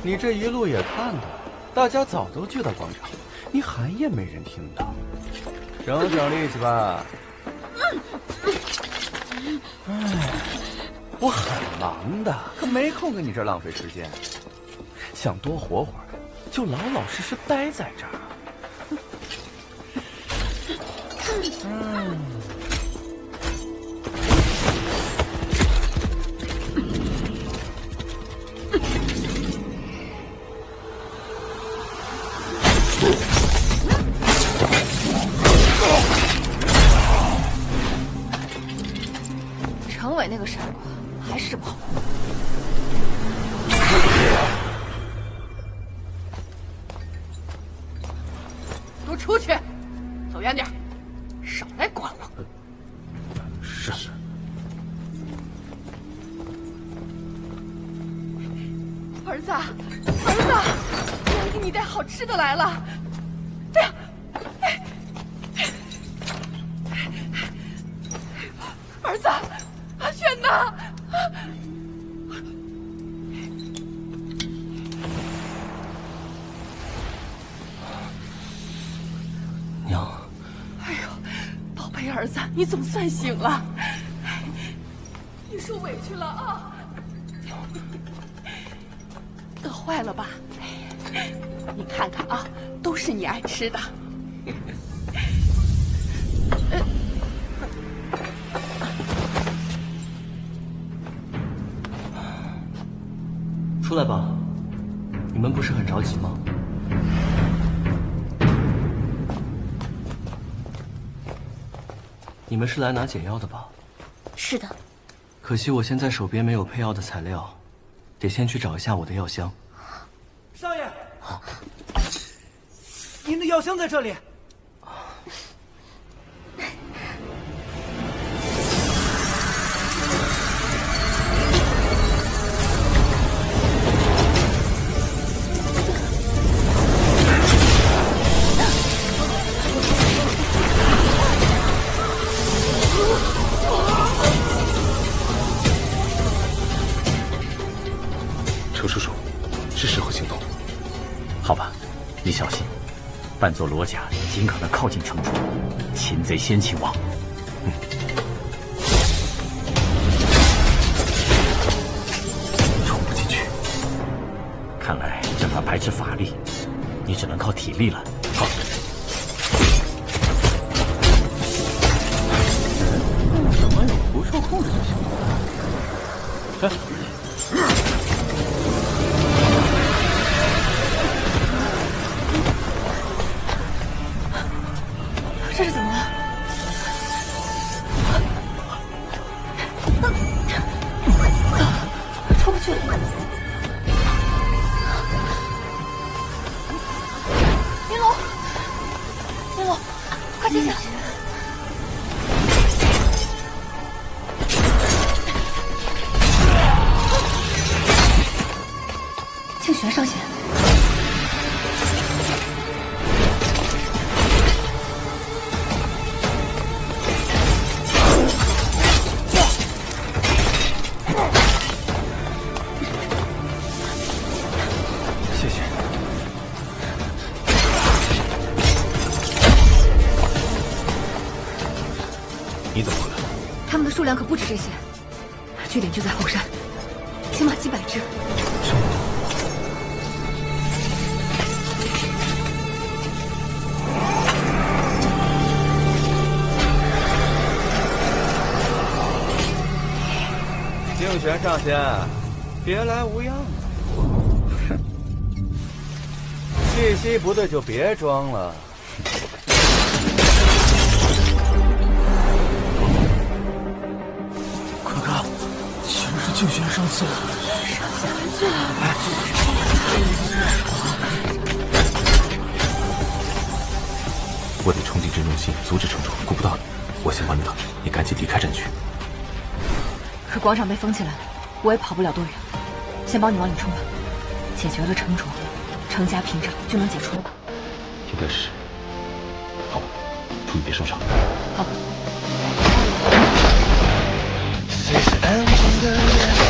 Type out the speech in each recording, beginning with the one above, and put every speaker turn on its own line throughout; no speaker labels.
你这一路也看到，大家早都聚到广场，你喊也没人听到。省省力气吧。哎，我很忙的，可没空跟你这儿浪费时间。想多活会儿，就老老实实待在这儿。
程伟那个傻瓜还是跑。都出去，走远点，少来管我。
是。
儿子，娘给你带好吃的来了。哎呀，儿子，阿轩呢？
娘。
哎呦，宝贝儿子，你总算醒了。你受委屈了啊！饿坏了吧？你看看啊，都是你爱吃的。
出来吧，你们不是很着急吗？你们是来拿解药的吧？
是的。
可惜我现在手边没有配药的材料，得先去找一下我的药箱。
少爷，您的药箱在这里。
程叔叔，是时候行动。
好吧，你小心，扮作罗甲，尽可能靠近城主，擒贼先擒王。
冲不进去，
看来这法排斥法力，你只能靠体力了。
好。
怎么有不受控制的行为？
这是怎么了？出不去了。云龙，快醒醒！庆玄上仙。
你怎么回来？
他们的数量可不止这些，据点就在后山，起码几百只。
静玄上仙，别来无恙啊！哼，气息不对就别装了。
静玄上仙，
我得冲进镇中心阻止城主，顾不到你，我先帮你挡着，你赶紧离开镇区。
可广场被封起来了，我也跑不了多远，先帮你往里冲吧。解决了城主，程家屏障就能解除了吧？
应该是。好吧，注意别受伤。
好。
随时安静的夜色，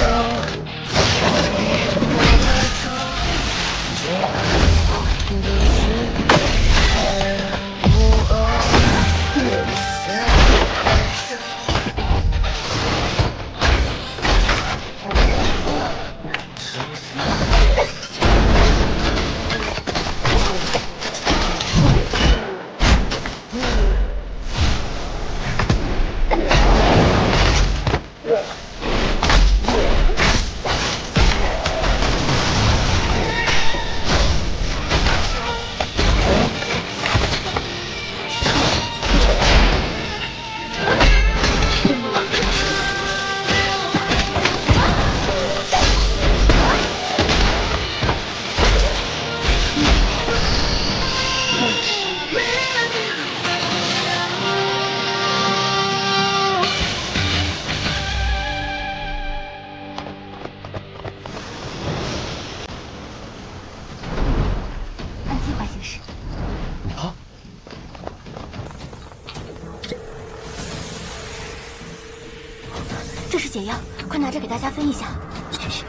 解药，快拿着给大家分一下。
谢谢。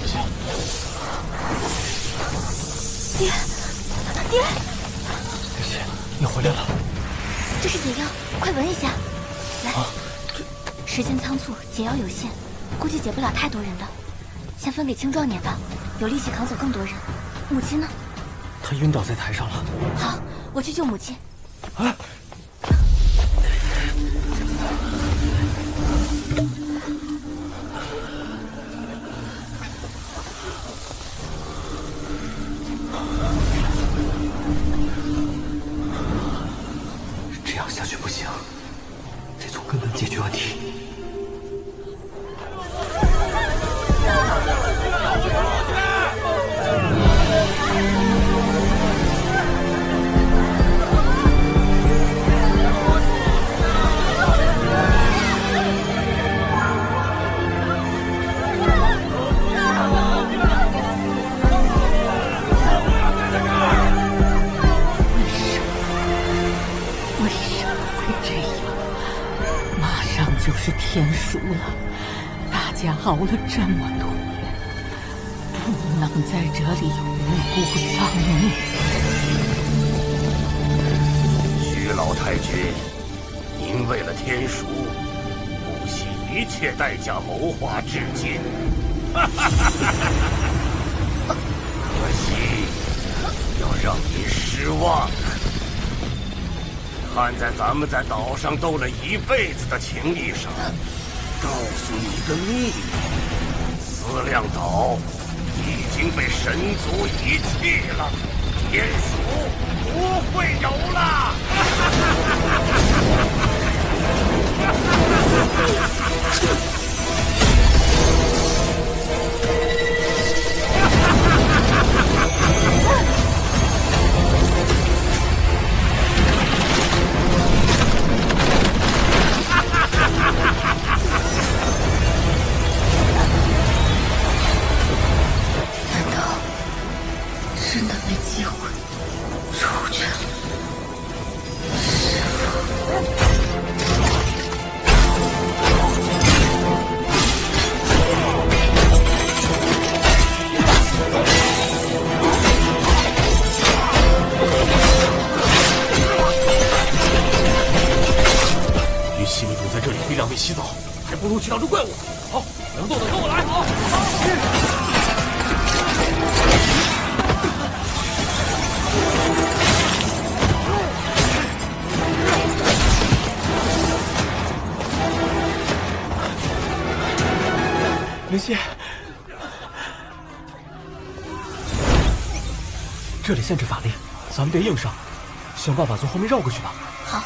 行。爹，爹，
林夕，你回来了。
这是解药，快闻一下。来，时间仓促，解药有限，估计解不了太多人的，先分给青壮年吧，有力气扛走更多人。母亲呢？
她晕倒在台上了。
好，我去救母亲。
啊！
这样下去不行，得从根本解决问题。
就是天书了，大家熬了这么多年，不能在这里无辜丧命。
徐老太君，您为了天书，不惜一切代价谋划至今，可惜要让您失望。看在咱们在岛上斗了一辈子的情谊上，告诉你个秘密：思量岛已经被神族遗弃了，天书不会有了。
真的没机会出去了。
与其你堵在这里逼两位洗澡，还不如去挡住怪物。好，能动的跟我来。好。
林夕，这里限制法力，咱们别硬上，想办法从后面绕过去吧。
好。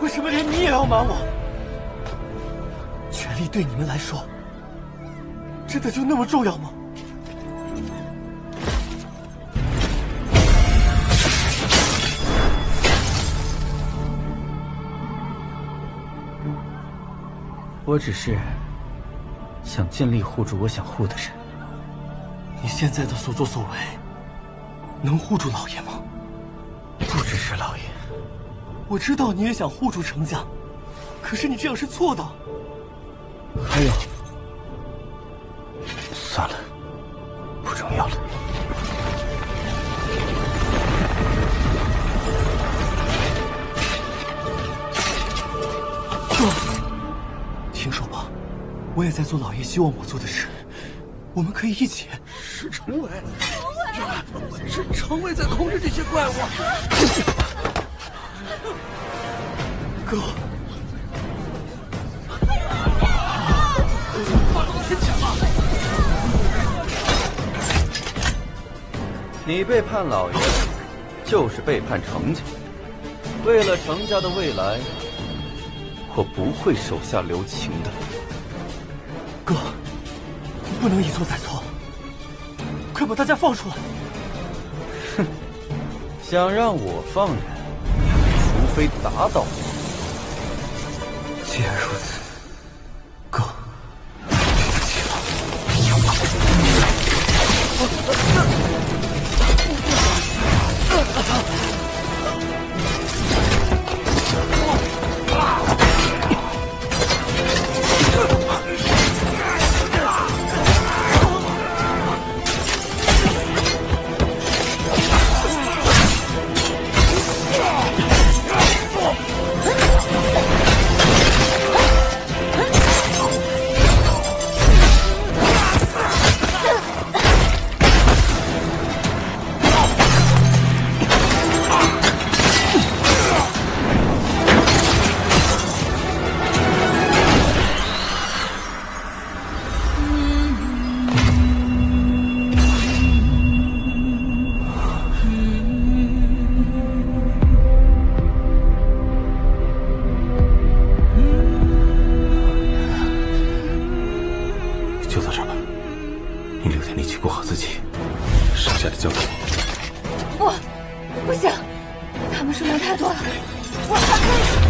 为什么连你也要瞒我？权力对你们来说，真的就那么重要吗？
我只是想尽力护住我想护的人。
你现在的所作所为，能护住老爷吗？
不只是老爷，
我知道你也想护住程家，可是你这样是错的。
还有，算了，不重要了。
听说吧，我也在做老爷希望我做的事，我们可以一起。
是程伟，原来是程伟在控制这些怪物。
哥，
太强了！
你背叛老爷，就是背叛程家。为了程家的未来，我不会手下留情的。
哥，不能一错再错，快把大家放出来！
哼，想让我放人，除非打倒我。
既然如此，哥，对不起了。
就到这儿吧，你留点力气顾好自己，剩下的交给我。
不行，他们数量太多了，我还可以。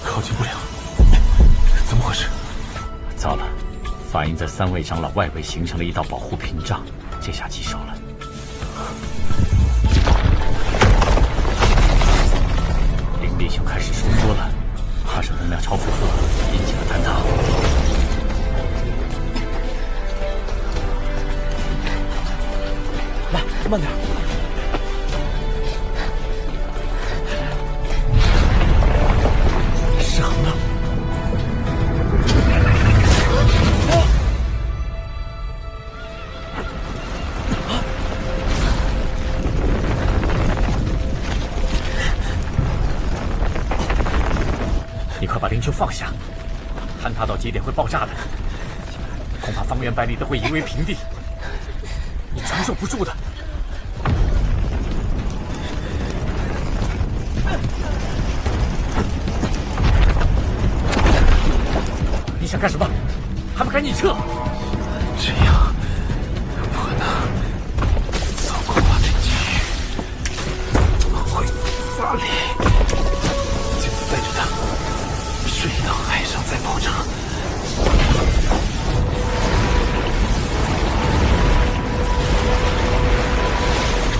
靠近不了，怎么回事？
糟了，法印在3位长老外围形成了一道保护屏障，这下棘手了。灵力球开始收缩了，怕是能量超负荷，引起了坍塌。
来，慢点。失衡了。
你快把灵球放下，坍塌到节点会爆炸的，恐怕方圆百里都会夷为平地，你承受不住的。你想干什么？还不赶紧撤！
这样不能走过我的局，会发力。就带着他睡到海上再爆炸。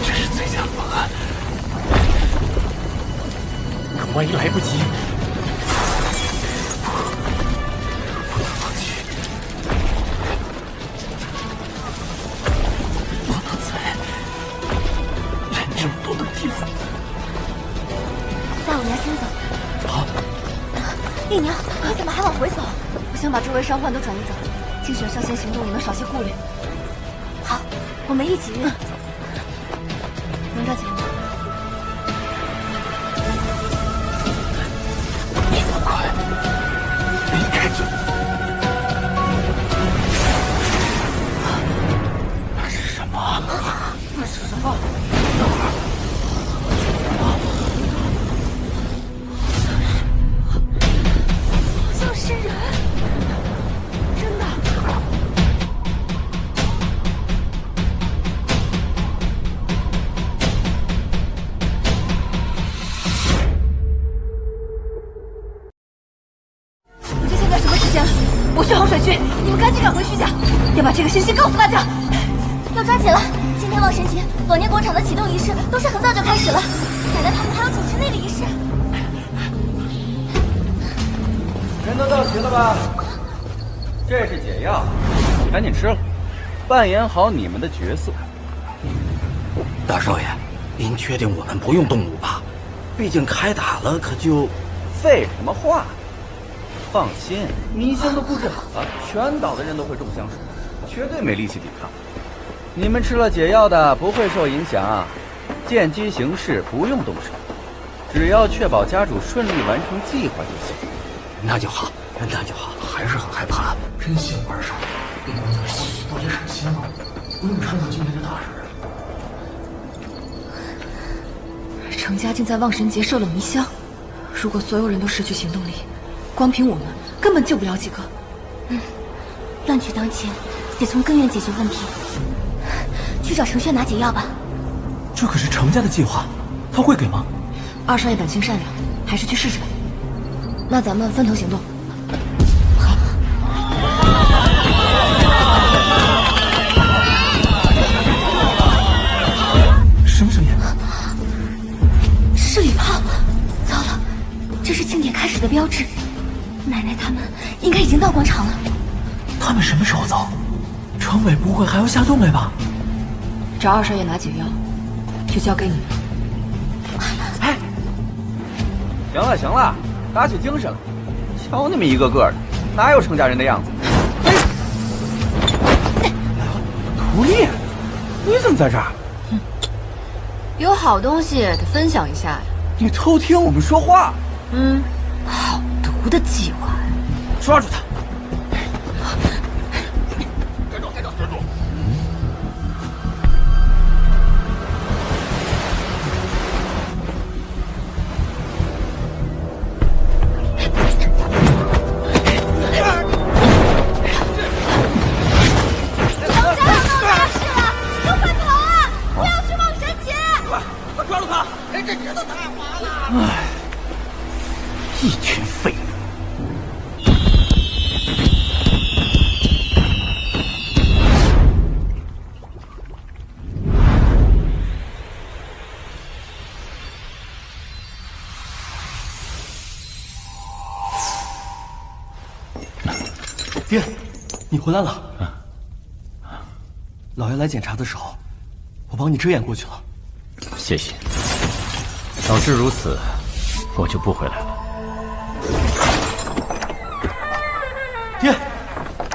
这是最佳方案。
可万一来不及？
丽娘，你怎么还往回走？
我想把周围伤患都转移走，清玄上线行动也能少些顾虑。
好，我们一起运。能抓紧吗？
你们快离开这！
那是什么？
那是什么？
是人，真的。
们赶紧赶回徐家，要把这个信息告诉大家。
要抓紧了！今天望神节，往年广场的启动仪式都是很早就开始了，奶奶他们还要主持那个仪式。
人都到齐了吧？这是解药，赶紧吃了，扮演好你们的角色。
大少爷，您确定我们不用动武吧？毕竟开打了，可就……
废什么话！放心，迷香都布置好了，全岛的人都会种香水，绝对没力气抵抗。你们吃了解药的不会受影响，见机行事，不用动手，只要确保家主顺利完成计划就行。
那就好，那就好。
还是很害怕，真幸二少爷，给我们的婚礼都也省心了，不用掺和今天的大事。
程家竟在望神节设了迷香，如果所有人都失去行动力，光凭我们根本救不了几个。
乱局当前，得从根源解决问题。去找程轩拿解药吧。
这可是程家的计划，他会给吗？
二少爷本性善良，还是去试试吧。那咱们分头行动。
什么声音？
是礼炮！糟了，这是庆典开始的标志。奶奶他们应该已经到广场了。
他们什么时候走？程伟不会还要下洞来吧？
找二少爷拿解药，就交给你们。
哎，行了行了，打起精神了。瞧你们一个个的，哪有程家人的样子？徒弟，你怎么在这儿？
有好东西得分享一下呀！
你偷听我们说话？
好毒的计划呀！
抓住他！
站住！站住！站住！
一群废物！
爹，你回来了。老爷来检查的时候，我帮你遮掩过去了。
谢谢。早知如此，我就不回来了。
爹，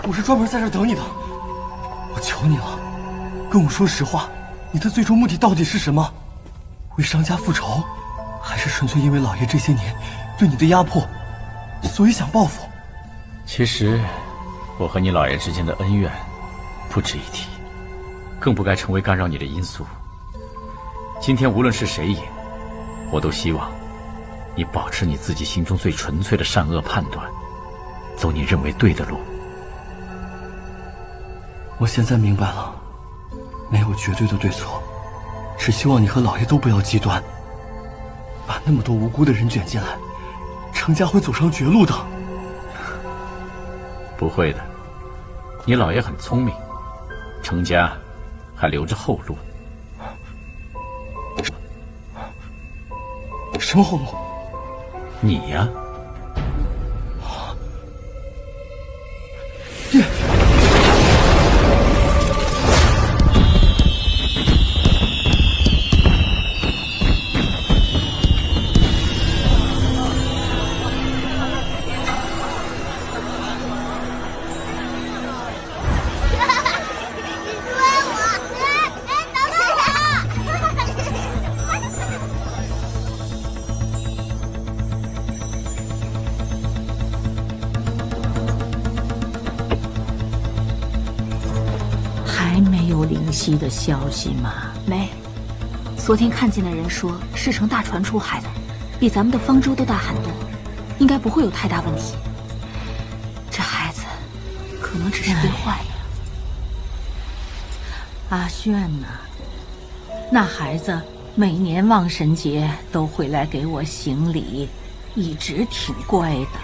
我是专门在这等你的。我求你了，跟我说实话，你的最终目的到底是什么？为商家复仇，还是纯粹因为老爷这些年对你的压迫，所以想报复？
其实，我和你老爷之间的恩怨不值一提，更不该成为干扰你的因素。今天无论是谁赢，我都希望你保持你自己心中最纯粹的善恶判断，走你认为对的路。
我现在明白了，没有绝对的对错，只希望你和老爷都不要极端，把那么多无辜的人卷进来，程家会走上绝路的。
不会的，你老爷很聪明，程家还留着后路。
什么后路？
你呀。
爹。
灵犀的消息吗？
没，昨天看见的人说是乘大船出海的，比咱们的方舟都大很多，应该不会有太大问题。这孩子可能只是憋坏了。
阿炫呐，那孩子每年望神节都会来给我行礼，一直挺乖的。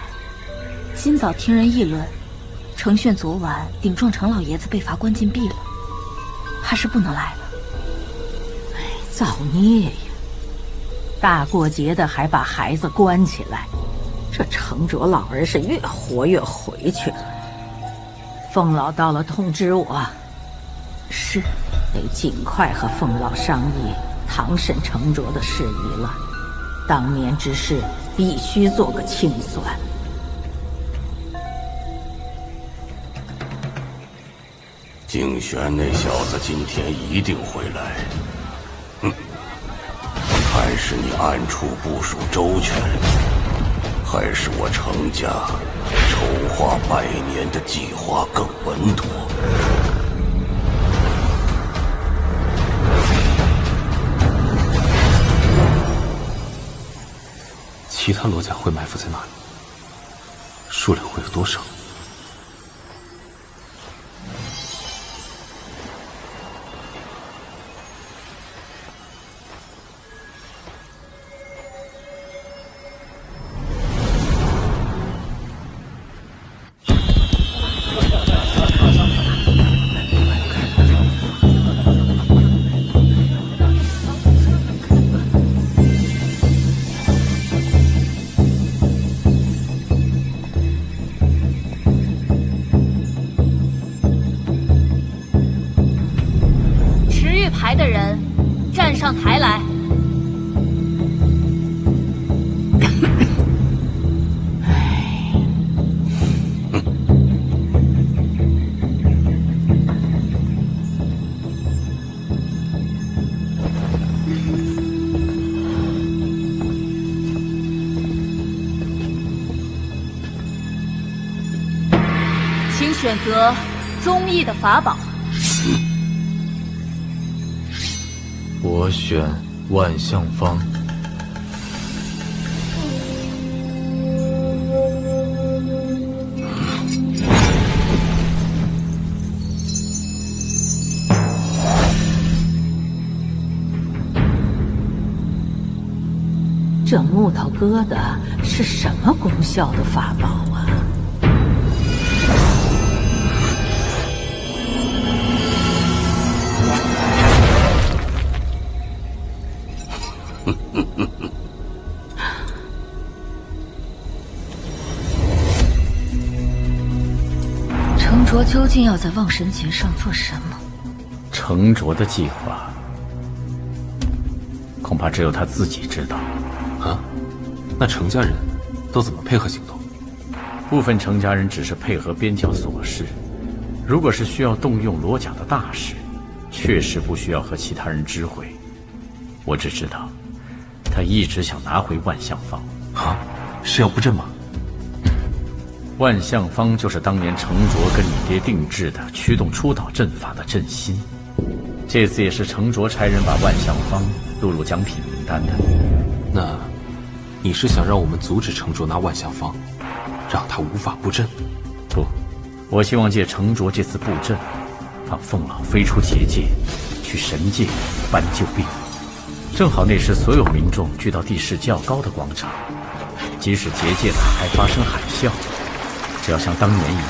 今早听人议论，
程炫昨晚顶撞程老爷子，被罚关禁闭了，还是不能来了。
哎，造孽呀！大过节的还把孩子关起来，这程卓老儿是越活越回去了。凤老到了通知我，
是，
得尽快和凤老商议堂审程卓的事宜了。当年之事必须做个清算。
景玄那小子今天一定回来。哼，还是你暗处部署周全，还是我程家筹划100年的计划更稳妥？
其他罗家会埋伏在哪里？数量会有多少？
台的人站上台来。请选择忠义的法宝。
我选万象方。
这木头疙瘩是什么功效的法宝啊？
程卓究竟要在望神节上做什么？
程卓的计划，恐怕只有他自己知道。
啊？那程家人都怎么配合行动？
部分程家人只是配合边疆琐事，如果是需要动用罗家的大事，确实不需要和其他人知会。我只知道，他一直想拿回万象方。
啊？是要布阵吗？
万象方就是当年程卓跟你爹定制的驱动出岛阵法的阵心，这次也是程卓差人把万象方录入奖品名单的。
那，你是想让我们阻止程卓拿万象方，让他无法布阵？
不，我希望借程卓这次布阵，让凤老飞出结界，去神界搬救兵。正好那时所有民众聚到地势较高的广场，即使结界打开发生海啸，只要像当年一样，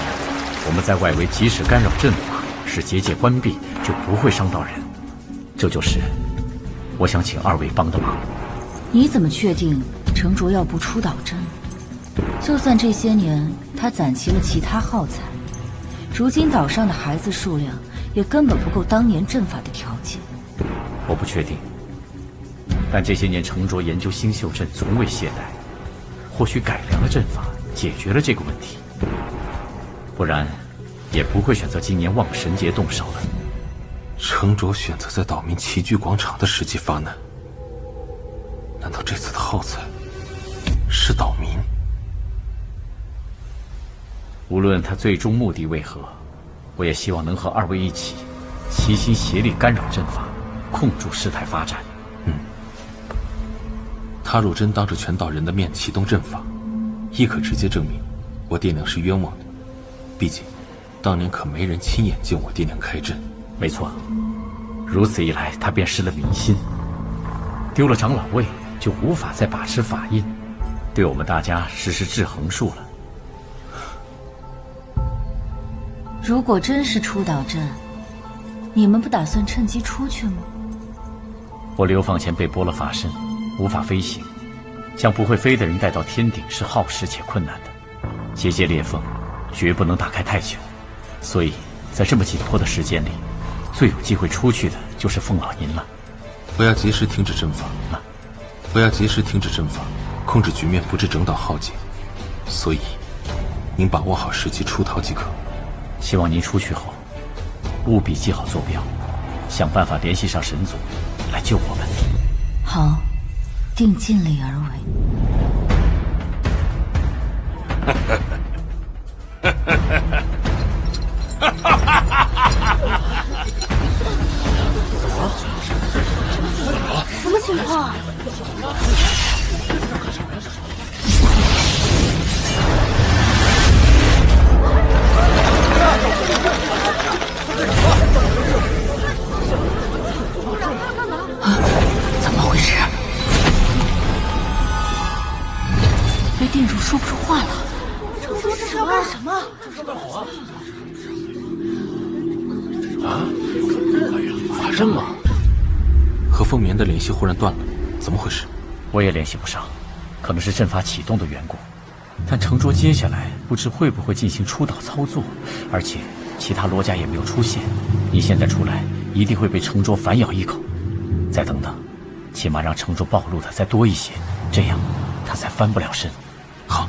我们在外围及时干扰阵法，使结界关闭，就不会伤到人。这就是我想请二位帮的忙。
你怎么确定程卓要不出岛阵？就算这些年他攒齐了其他耗材，如今岛上的孩子数量也根本不够当年阵法的条件。
我不确定，但这些年程卓研究星宿阵从未懈怠，或许改良了阵法，解决了这个问题。不然，也不会选择今年望神节动手了。
程卓选择在岛民齐聚广场的时机发难，难道这次的耗材是岛民？
无论他最终目的为何，我也希望能和二位一起，齐心协力干扰阵法，控住事态发展。
他若真当着全岛人的面启动阵法，亦可直接证明我爹娘是冤枉的。毕竟，当年可没人亲眼见我爹娘开阵。
没错，如此一来，他便失了民心，丢了长老位，就无法再把持法印，对我们大家实施制衡术了。
如果真是出岛镇，你们不打算趁机出去吗？
我流放前被剥了法身，无法飞行，将不会飞的人带到天顶是耗时且困难的。结界裂缝绝不能打开太久，所以在这么紧迫的时间里，最有机会出去的就是凤老您了。
我要及时停止阵法，我要及时停止阵法，控制局面，不致整岛浩劫。所以，您把握好时机出逃即可。
希望您出去后，务必记好坐标，想办法联系上神族，来救我们。
好，定尽力而为。
什么情况？
怎么回事？被定住，说不出话了。
这是要干什么？
法阵吗？和凤眠的联系忽然断了，怎么回事？
我也联系不上，可能是阵法启动的缘故。但程卓接下来不知会不会进行出岛操作，而且其他罗家也没有出现。你现在出来，一定会被程卓反咬一口。再等等，起码让程卓暴露的再多一些，这样他才翻不了身。
好。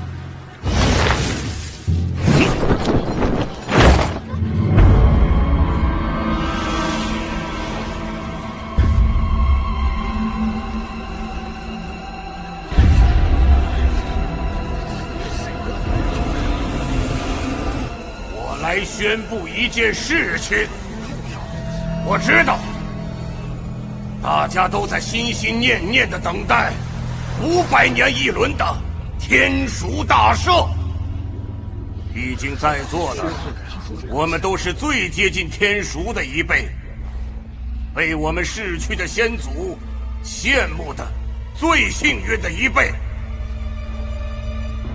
来宣布一件事情。我知道，大家都在心心念念的等待500年一轮的天蜀大赦。毕竟在座的，我们都是最接近天蜀的一辈，被我们逝去的先祖羡慕的最幸运的一辈。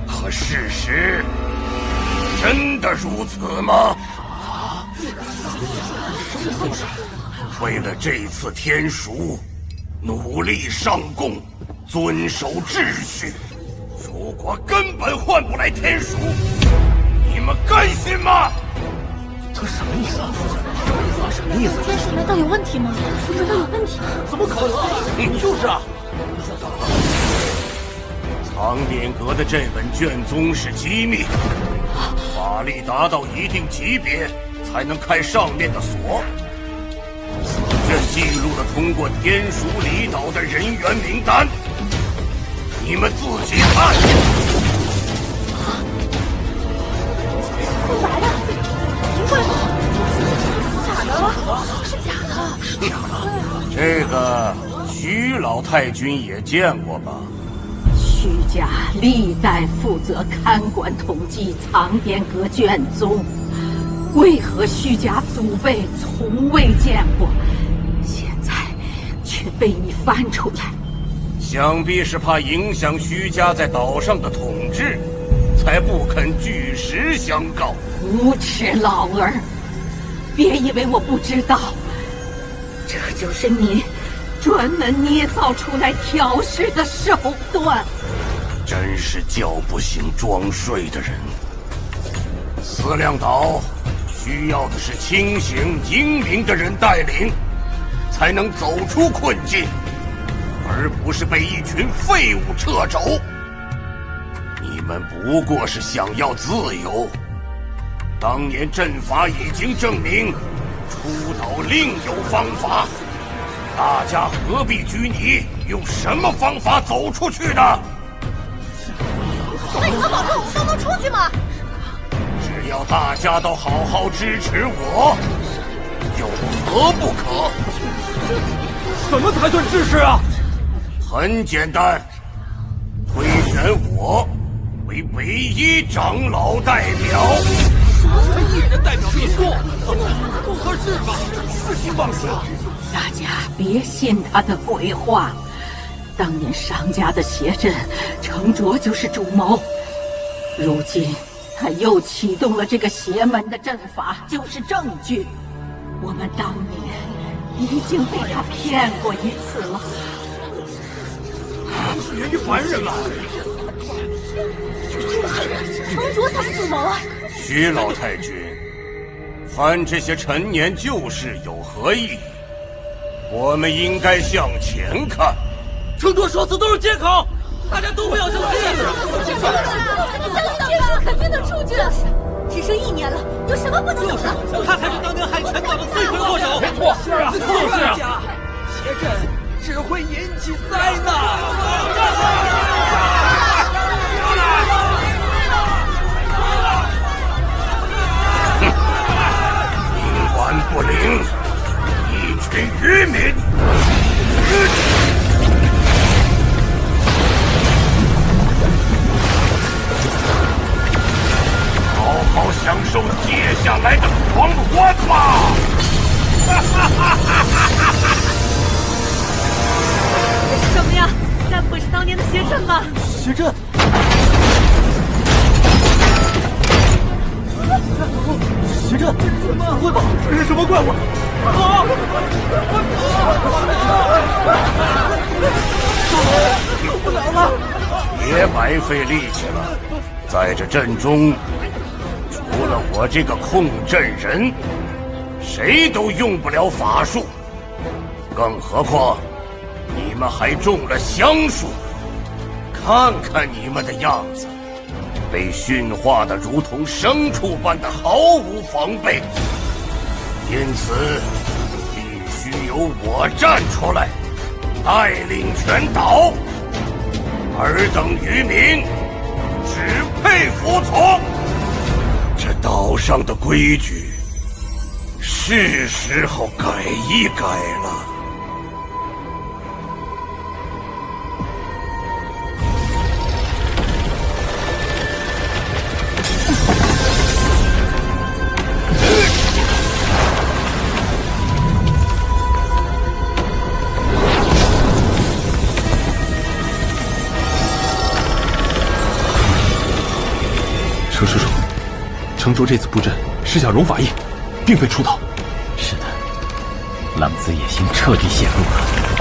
可事实真的如此吗？为了这次天蜀，努力上供，遵守秩序。如果根本换不来天蜀，你们甘心吗？
他什么意思啊？什么意思？
天蜀难道有问题吗？难道有问题？
怎么可能？就是啊。
藏典阁的这本卷宗是机密，法力达到一定级别才能开上面的锁。此卷记录了通过天蜀离岛的人员名单，你们自己看。
白的，不会假的？是假的？
是假的。这个徐老太君也见过吧？
徐家历代负责看管统计藏典阁卷宗，为何徐家祖辈从未见过，现在却被你翻出来？
想必是怕影响徐家在岛上的统治，才不肯据实相告。
无耻老儿，别以为我不知道，这就是你专门捏造出来挑事的手段。
真是叫不醒装睡的人。思量岛需要的是清醒英明的人带领，才能走出困境，而不是被一群废物掣肘。你们不过是想要自由，当年阵法已经证明，出岛另有方法，大家何必拘泥用什么方法走出去呢？
那你能保证我们都能出去吗？
只要大家都好好支持我，有何不可？
怎么才算支持啊？
很简单，推选我为唯一长老代表。
一人代表秘书，不合适吧？痴心妄想！
大家别信他的鬼话。当年商家的邪阵，程卓就是主谋。如今他又启动了这个邪门的阵法，就是证据。我们当年已经被他骗过一次了。
是源于凡人吗？
城主才是主谋啊！
徐老太君，犯这些陈年旧事有何意义？我们应该向前看。
城主说辞都是借口，大家都不要相信。
你相信他肯定能出去。只剩1年了，有什么不能有的？
他才是当年害全岛的罪魁祸首。
没错，
是啊，就是啊。
邪阵只会引起灾难。
冥顽不灵，一群愚民。好好享受接下来的狂欢吧！
这是什么呀？该不会是当年的邪阵吧？
邪阵！邪阵！不会吧？这是什么怪物？受不了了！
别白费力气了，在这阵中，除了我这个控阵人，谁都用不了法术。更何况，你们还中了香术，看看你们的样子，被驯化的如同牲畜般的毫无防备。因此，必须由我站出来，带领全岛。尔等渔民只配服从。这岛上的规矩，是时候改一改了。
程师叔，城主这次布阵是想融法印，并非出逃。
是的，浪子野心彻底显露了。